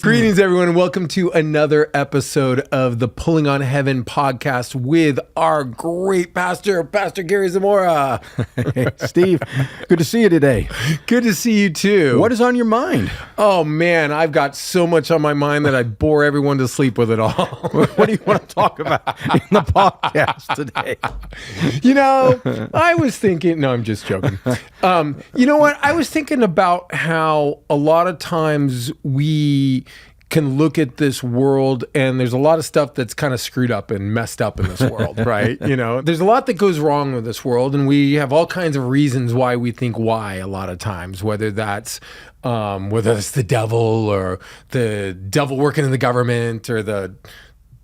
Greetings, everyone, and welcome to another episode of the Pulling on Heaven podcast with our great pastor, Pastor Gary Zamora. Hey, Steve, good to see you today. Good to see you, too. What is on your mind? Oh, man, I've got so much on my mind that I bore everyone to sleep with it all. What do you want to talk about in the podcast today? You know, I was thinking, no, I'm just joking. You know what? I was thinking about how a lot of times we can look at this world and there's a lot of stuff that's kind of screwed up and messed up in this world, right? You know, there's a lot that goes wrong with this world, and we have all kinds of reasons why we think why a lot of times, whether it's the devil or the devil working in the government or the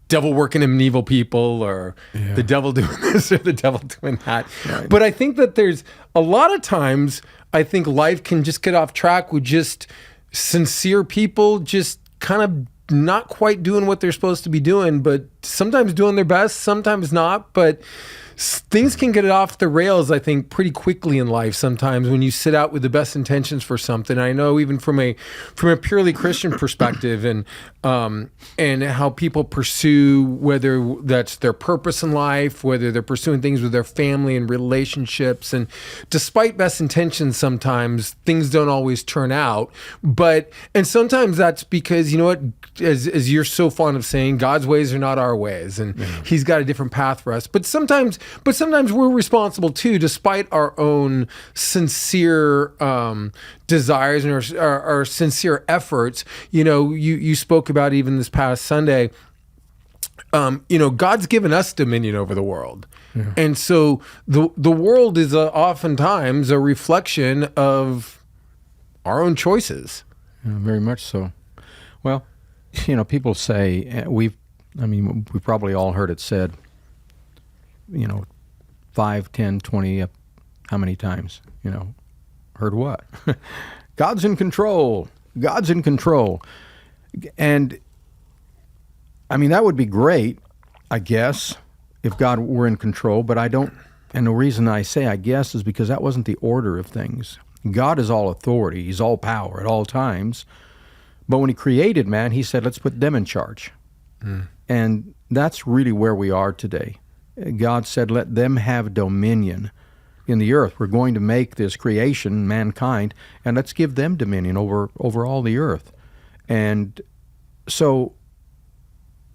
devil working in evil people or the devil doing this or the devil doing that. Right. But I think that there's a lot of times I think life can just get off track with just sincere people just kind of not quite doing what they're supposed to be doing, but sometimes doing their best, sometimes not. But things can get off the rails, I think, pretty quickly in life sometimes when you set out with the best intentions for something. I know even from a purely Christian perspective and how people pursue, whether that's their purpose in life, whether they're pursuing things with their family and relationships. And despite best intentions, sometimes things don't always turn out. And sometimes that's because, you know what, as you're so fond of saying, God's ways are not our ways. And He's got a different path for us. But sometimes we're responsible too, despite our own sincere desires and our sincere efforts. You know, you spoke about even this past Sunday, you know, God's given us dominion over the world. Yeah. And so the world is oftentimes a reflection of our own choices. Yeah, very much so. Well, you know, people say, we've probably all heard it said, you know, 5, 10, 20, how many times, you know, heard what? God's in control. God's in control. And I mean, that would be great, I guess, if God were in control, but I don't, and the reason I say I guess is because that wasn't the order of things. God is all authority. He's all power at all times. But when He created man, He said, let's put them in charge. And that's really where we are today. God said, let them have dominion in the earth. We're going to make this creation, mankind, and let's give them dominion over all the earth. And so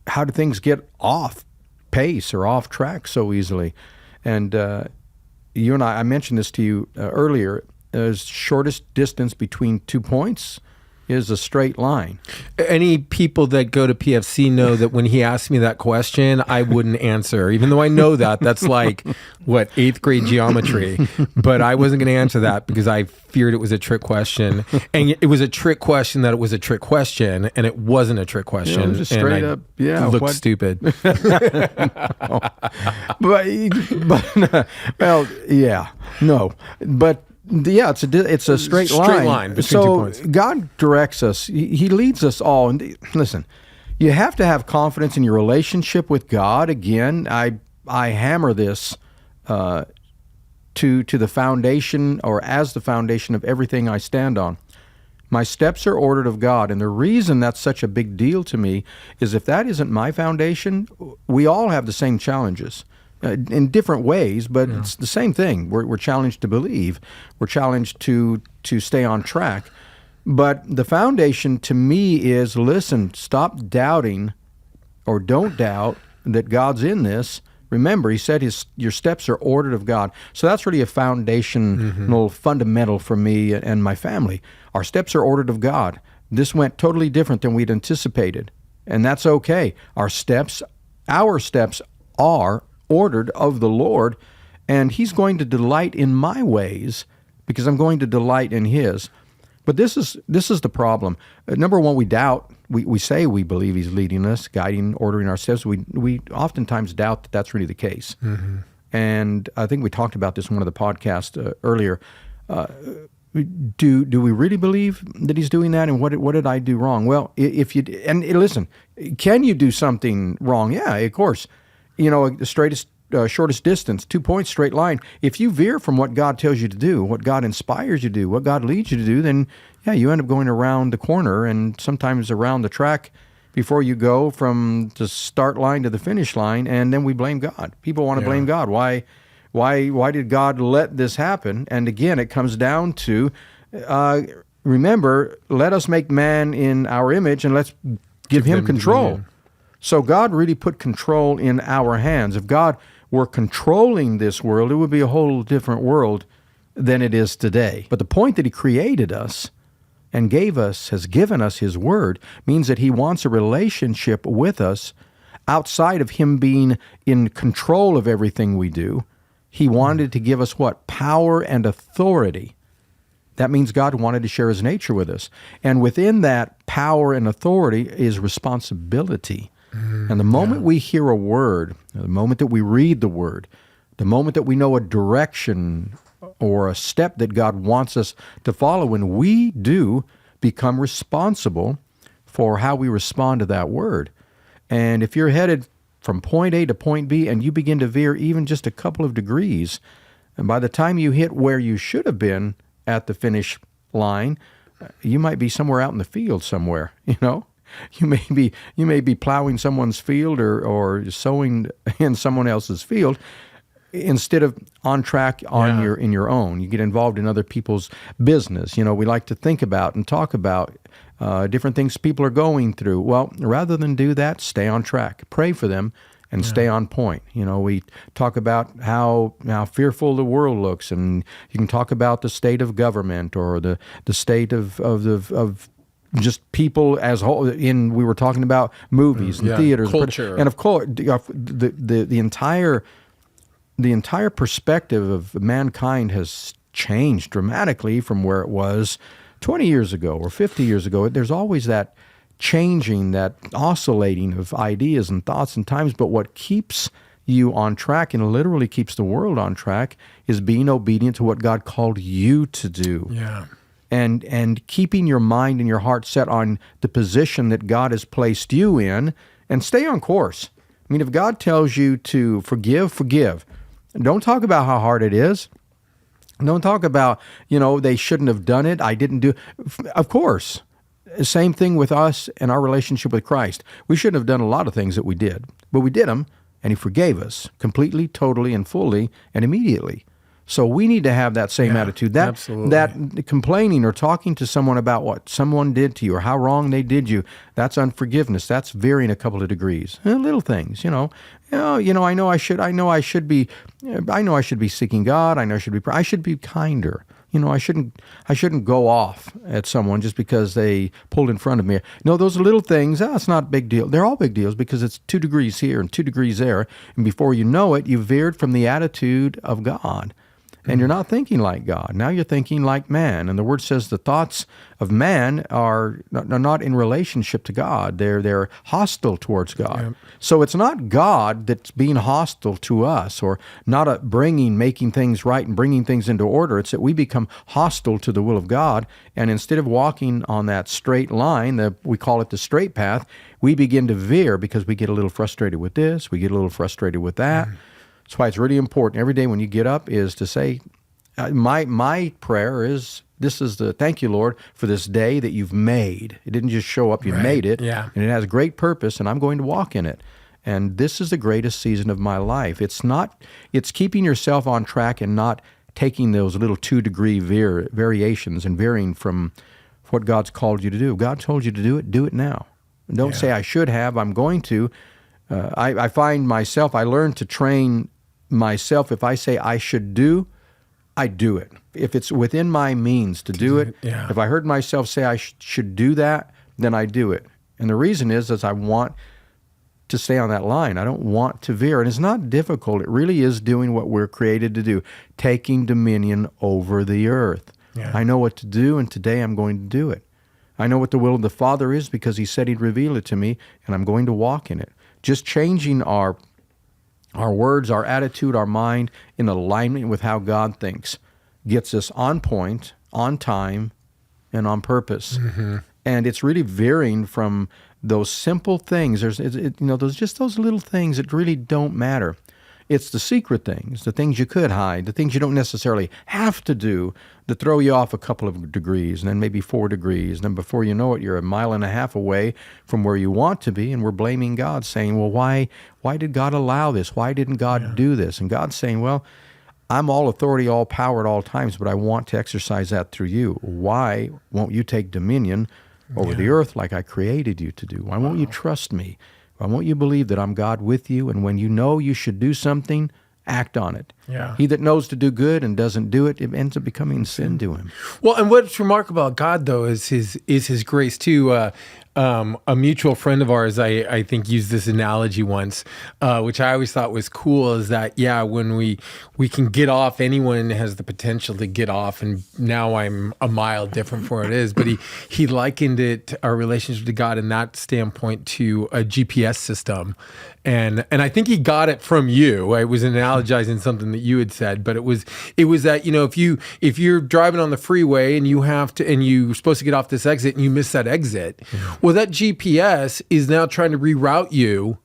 how do things get off pace or off track so easily? And you and I mentioned this to you earlier, the shortest distance between 2 points is a straight line. Any people that go to PFC know that when he asked me that question, I wouldn't answer, even though I know that's like, 8th grade geometry. But I wasn't going to answer that because I feared it was a trick question. And it was a trick question that it was a trick question, and it wasn't a trick question. Yeah, it was just straight up, looked stupid. It's a straight line between 2 points. God directs us. He leads us all. And listen, you have to have confidence in your relationship with God. Again, I hammer this to the foundation, or as the foundation of everything I stand on. My steps are ordered of God. And the reason that's such a big deal to me is if that isn't my foundation, we all have the same challenges. In different ways, but it's the same thing. We're challenged to believe. We're challenged to stay on track. But the foundation to me is, listen, stop doubting, or don't doubt that God's in this. Remember, He said your steps are ordered of God. So that's really a foundational, fundamental for me and my family. Our steps are ordered of God. This went totally different than we'd anticipated, and that's okay. Our steps are ordered of the Lord, and He's going to delight in my ways because I'm going to delight in His. But this is the problem. Number one, we doubt. We say we believe He's leading us, guiding, ordering our steps. We oftentimes doubt that that's really the case. Mm-hmm. And I think we talked about this in one of the podcasts earlier. Do we really believe that He's doing that? And what did I do wrong? Well, listen, can you do something wrong? Yeah, of course. You know, the straightest shortest distance, 2 points, straight line. If you veer from what God tells you to do, what God inspires you to do, what God leads you to do, then yeah, you end up going around the corner and sometimes around the track before you go from the start line to the finish line, and then we blame God. People want to blame God. Why did God let this happen? And again, it comes down to, remember, let us make man in our image and let's give him control. dominion. So God really put control in our hands. If God were controlling this world, it would be a whole different world than it is today. But the point that he created us and has given us his word, means that he wants a relationship with us outside of him being in control of everything we do. He wanted to give us what? Power and authority. That means God wanted to share his nature with us. And within that power and authority is responsibility. And the moment we hear a word, the moment that we read the word, the moment that we know a direction or a step that God wants us to follow, when we do become responsible for how we respond to that word. And if you're headed from point A to point B and you begin to veer even just a couple of degrees, and by the time you hit where you should have been at the finish line, you might be somewhere out in the field somewhere, you know? You may be plowing someone's field or sowing in someone else's field instead of on track in your own. You get involved in other people's business. You know, we like to think about and talk about different things people are going through. Well, rather than do that, stay on track. Pray for them and stay on point. You know, we talk about how fearful the world looks, and you can talk about the state of government or the state of just people as whole. We were talking about movies and theaters, culture, and of course the entire perspective of mankind has changed dramatically from where it was 20 years ago or 50 years ago. There's always that changing, that oscillating of ideas and thoughts and times. But what keeps you on track and literally keeps the world on track is being obedient to what God called you to do. Yeah. And keeping your mind and your heart set on the position that God has placed you in, and stay on course. I mean, if God tells you to forgive. Don't talk about how hard it is. Don't talk about, they shouldn't have done it. I didn't do. Of course. Same thing with us and our relationship with Christ. We shouldn't have done a lot of things that we did, but we did them, and he forgave us completely, totally, and fully, and immediately. So we need to have that same attitude. That complaining or talking to someone about what someone did to you or how wrong they did you, that's unforgiveness. That's varying a couple of degrees. Little things, I know I should be seeking God. I should be kinder. I shouldn't go off at someone just because they pulled in front of me. No, those little things, it's not a big deal. They're all big deals because it's 2 degrees here and 2 degrees there. And before you know it, you veered from the attitude of God. And you're not thinking like God. Now you're thinking like man. And the Word says the thoughts of man are not in relationship to God. They're hostile towards God. Yep. So it's not God that's being hostile to us or not making things right and bringing things into order. It's that we become hostile to the will of God. And instead of walking on that straight line, we call it the straight path, we begin to veer because we get a little frustrated with this, we get a little frustrated with that. That's why it's really important every day when you get up is to say, my prayer is, thank you, Lord, for this day that you've made. It didn't just show up, you made it. Yeah. And it has great purpose, and I'm going to walk in it. And this is the greatest season of my life. It's keeping yourself on track and not taking those little 2-degree variations and varying from what God's called you to do. If God told you to do it now. And don't say, I should have, I'm going to. I find myself, I learn to train myself. If I say I should do, I do it. If it's within my means to do it, if I heard myself say I should do that, then I do it. And the reason is I want to stay on that line. I don't want to veer. And it's not difficult. It really is doing what we're created to do, taking dominion over the earth. Yeah. I know what to do, and today I'm going to do it. I know what the will of the Father is because he said he'd reveal it to me, and I'm going to walk in it. Just changing our words, our attitude, our mind in alignment with how God thinks gets us on point, on time, and on purpose. Mm-hmm. And it's really veering from those simple things. Those little things that really don't matter. It's the secret things, the things you could hide, the things you don't necessarily have to do that throw you off a couple of degrees, and then maybe 4 degrees. And then before you know it, you're a mile and a half away from where you want to be, and we're blaming God, saying, well, why did God allow this? Why didn't God do this? And God's saying, well, I'm all authority, all power at all times, but I want to exercise that through you. Why won't you take dominion over the earth like I created you to do? Why won't you trust me? Why won't you believe that I'm God with you? And when you know you should do something, act on it. Yeah. He that knows to do good and doesn't do it, it ends up becoming sin to him. Well, and what's remarkable about God, though, is his grace too. A mutual friend of ours, I think, used this analogy once, which I always thought was cool. Is that when we can get off, anyone has the potential to get off, and now I'm a mile different from where it is. But he likened it, our relationship to God, in that standpoint, to a GPS system. And I think he got it from you. I was analogizing something that you had said, but it was that, if you're driving on the freeway and you're supposed to get off this exit and you miss that exit, well, that GPS is now trying to reroute you,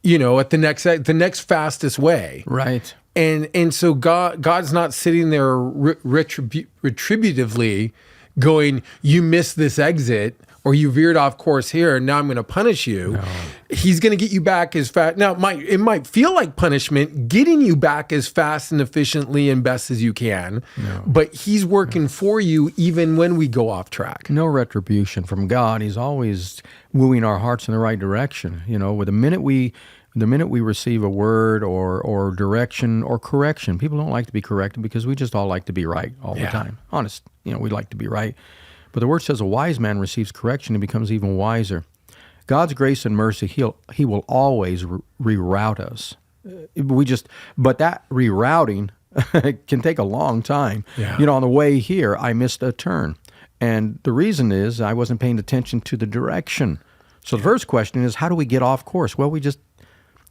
at the next fastest way. Right. And so God's not sitting there retributively going, you missed this exit, or you veered off course here, and now I'm going to punish you. No. He's going to get you back as fast. Now, it might feel like punishment, getting you back as fast and efficiently and best as you can, but he's working for you even when we go off track. No retribution from God. He's always wooing our hearts in the right direction. With the minute we receive a word or direction or correction, people don't like to be corrected because we just all like to be right all the time. Honest, we like to be right. But the word says a wise man receives correction and becomes even wiser. God's grace and mercy, he will always reroute us. But that rerouting can take a long time. Yeah. On the way here, I missed a turn. And the reason is I wasn't paying attention to the direction. So the first question is, how do we get off course? Well, we just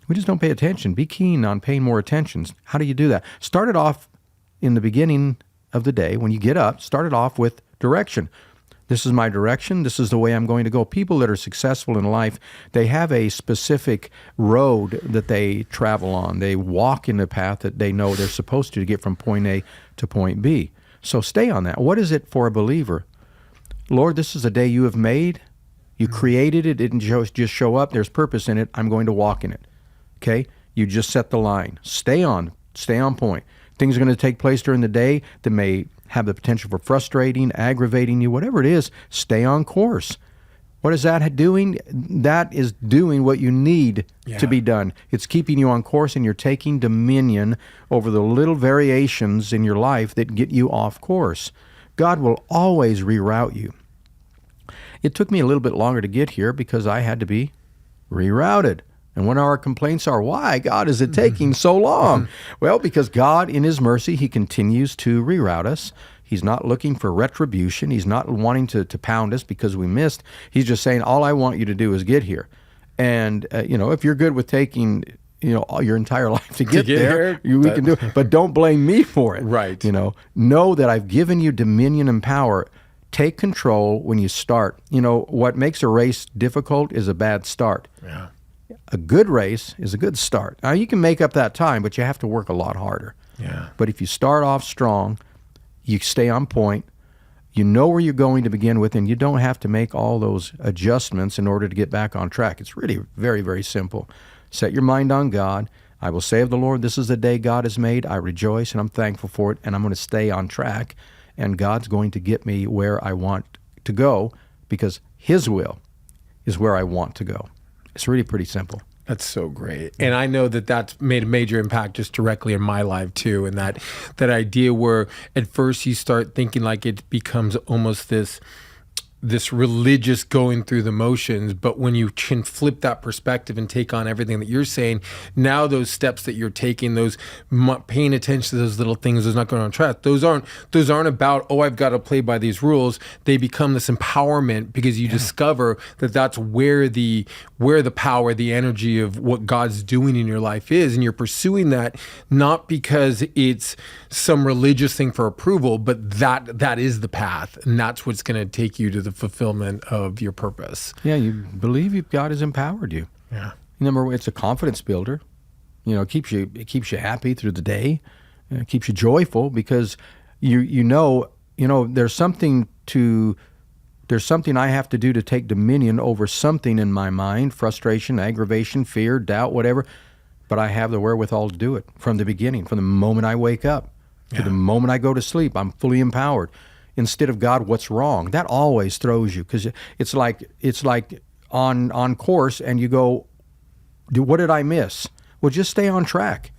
don't pay attention. Be keen on paying more attention. How do you do that? Start it off in the beginning of the day. When you get up, start it off with direction. This is my direction. This is the way I'm going to go. People that are successful in life, they have a specific road that they travel on. They walk in the path that they know they're supposed to get from point A to point B. So stay on that. What is it for a believer? Lord, this is a day you have made. You created it. It didn't just show up. There's purpose in it. I'm going to walk in it. Okay? You just set the line. Stay on point. Things are going to take place during the day that may have the potential for frustrating, aggravating you, whatever it is, stay on course. What is that doing? That is doing what you need to be done. It's keeping you on course, and you're taking dominion over the little variations in your life that get you off course. God will always reroute you. It took me a little bit longer to get here because I had to be rerouted. And when our complaints are, why, God, is it taking so long? Well, because God, in his mercy, he continues to reroute us. He's not looking for retribution. He's not wanting to pound us because we missed. He's just saying, all I want you to do is get here. And, if you're good with taking, all your entire life to get there, we can do it. But don't blame me for it. Right. Know that I've given you dominion and power. Take control when you start. What makes a race difficult is a bad start. Yeah. A good race is a good start. Now, you can make up that time, but you have to work a lot harder. Yeah. But if you start off strong, you stay on point, you know where you're going to begin with, and you don't have to make all those adjustments in order to get back on track. It's really very, very simple. Set your mind on God. I will say of the Lord, this is the day God has made. I rejoice, and I'm thankful for it, and I'm going to stay on track, and God's going to get me where I want to go because his will is where I want to go. It's really pretty simple. That's so great. And I know that that's made a major impact just directly in my life too. And that idea where at first you start thinking like it becomes almost this religious going through the motions, but when you can flip that perspective and take on everything that you're saying, now those steps that you're taking, those paying attention to those little things, those not going on track, those aren't about, I've got to play by these rules. They become this empowerment because you discover that that's where the power, the energy of what God's doing in your life is, and you're pursuing that not because it's some religious thing for approval, but that is the path, and that's what's going to take you to the fulfillment of your purpose. Yeah, you believe God has empowered you. Yeah. Number one, it's a confidence builder. It keeps you happy through the day. It keeps you joyful because you know there's something I have to do to take dominion over something in my mind, frustration, aggravation, fear, doubt, whatever. But I have the wherewithal to do it from the beginning, from the moment I wake up to the moment I go to sleep. I'm fully empowered. Instead of, God, what's wrong? That always throws you, because it's like on course, and you go, what did I miss? Well, just stay on track.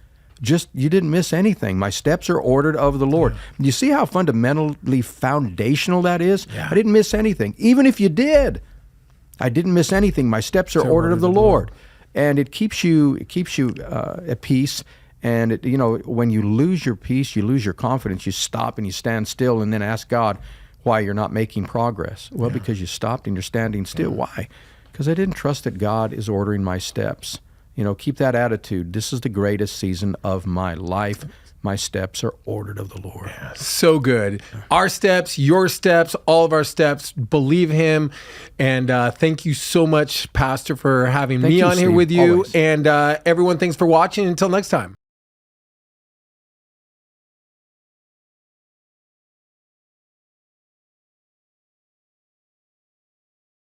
You didn't miss anything. My steps are ordered of the Lord. You see how fundamentally foundational that is? I didn't miss anything. Even if you did, I didn't miss anything. My steps are ordered of the Lord. And it keeps you at peace. And when you lose your peace, you lose your confidence. You stop and you stand still, and then ask God why you're not making progress. Well, because you stopped and you're standing still. Why? Because I didn't trust that God is ordering my steps. Keep that attitude. This is the greatest season of my life. My steps are ordered of the Lord. Yeah, so good. Our steps, your steps, all of our steps. Believe Him. And thank you so much, Pastor, for having me on here with you. Always. And everyone, thanks for watching. Until next time.